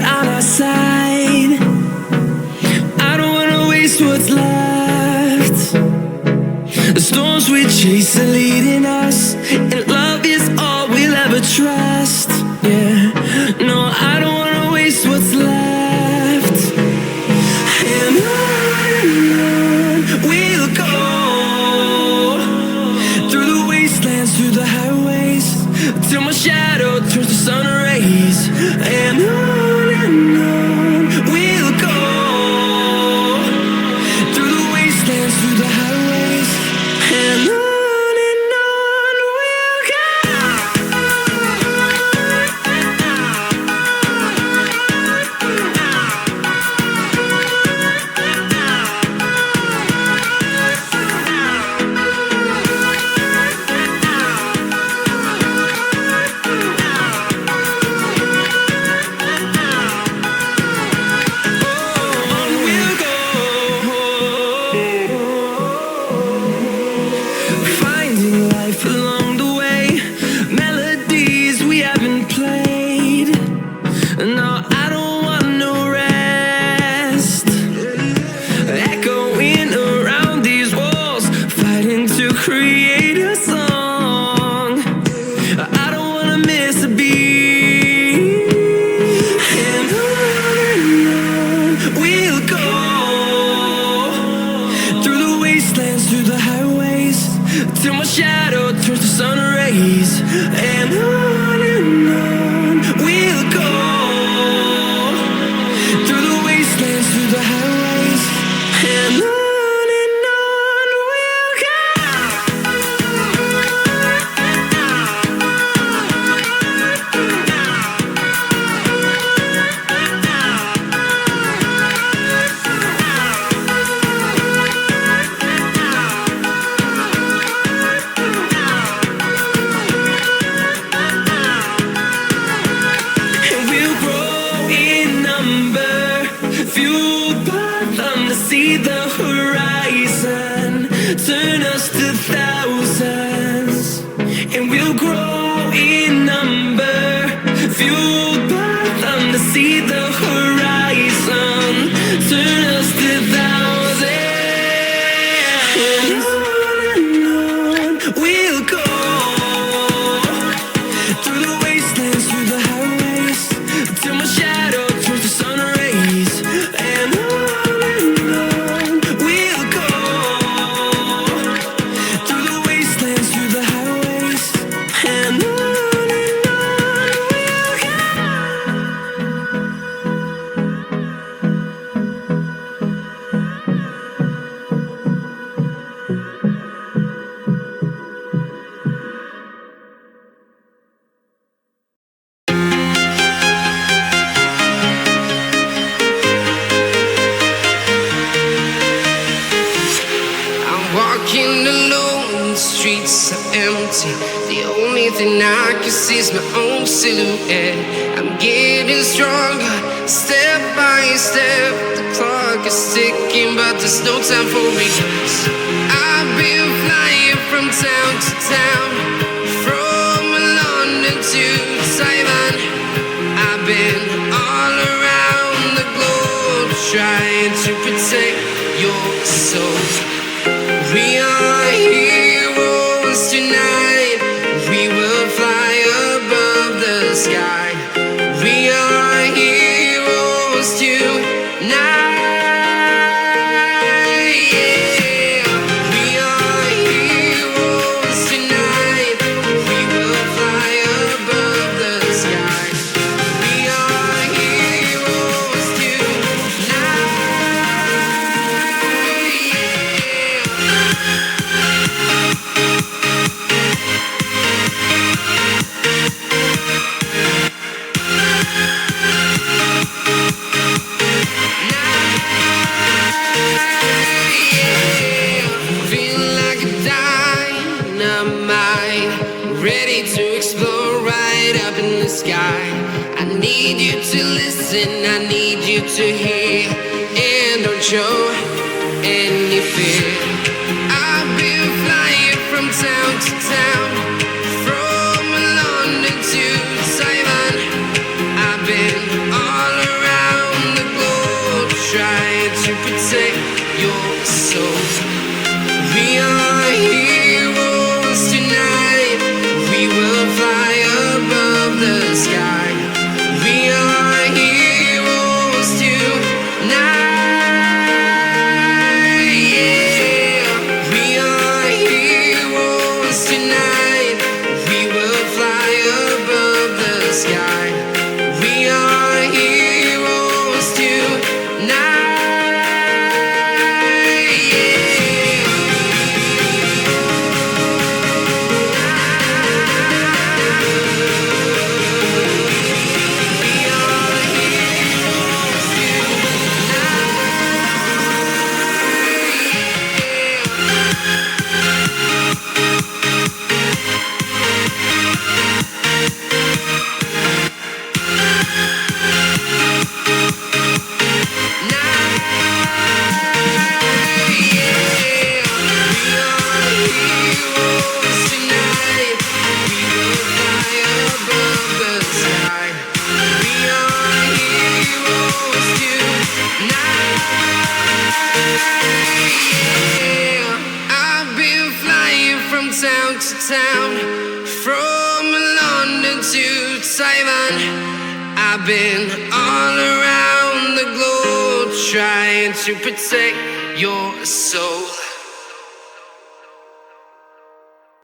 right on our side. I don't wanna waste what's left. The storms we chase are leading us, and love is all we'll ever trust. Yeah, no, I don't wanna waste what's left. And on we'll go, through the wastelands, through the highways, till my shadow turns to sun rays. And on we'll go, through the wastelands, through the highways, and on we'll go. Finding life along the way, melodies we haven't played. No, I don't want no rest. Echoing around these walls, fighting to create a song. I don't wanna miss a beat. And on we'll go, through the wastelands, through the highways, till my shadow turns to sun rays. And on we'll go, through the wastelands, through the highways, and on we'll go. And we'll grow in number, fueled by them to see the horizon, turn us to thousands. And we'll grow in number, fueled by them to see the horizon, turn us to thousands. And on we'll go, through the wastelands, through the highways, till my shadow turns to sun rays. And on we'll go, through the wastelands, through the highways, and on we'll go. I'm walking alone, the streets are empty. The only thing I can see is my own silhouette. I'm getting stronger, step by step. The clock is ticking, but there's no time for regrets. I've been flying from town to town, from London to Taiwan. I've been all around the globe, trying to protect your soul. We are heroes tonight. We will fly above the sky. We are heroes tonight. Yeah. We are heroes tonight. We will fly above the sky. We are heroes tonight. Feeling like a dynamite, ready to explode right up in the sky. I need you to listen, I need you to hear, and don't show any fear. I've been flying from town to town, from London to Taiwan. I've been all around trying to protect your soul. We are heroes tonight. We will fly above the sky. We are heroes tonight. Yeah. We are heroes tonight. We will fly above the sky. We are heroes tonight. Town to town, from London to Taiwan. I've been all around the globe trying to protect your soul.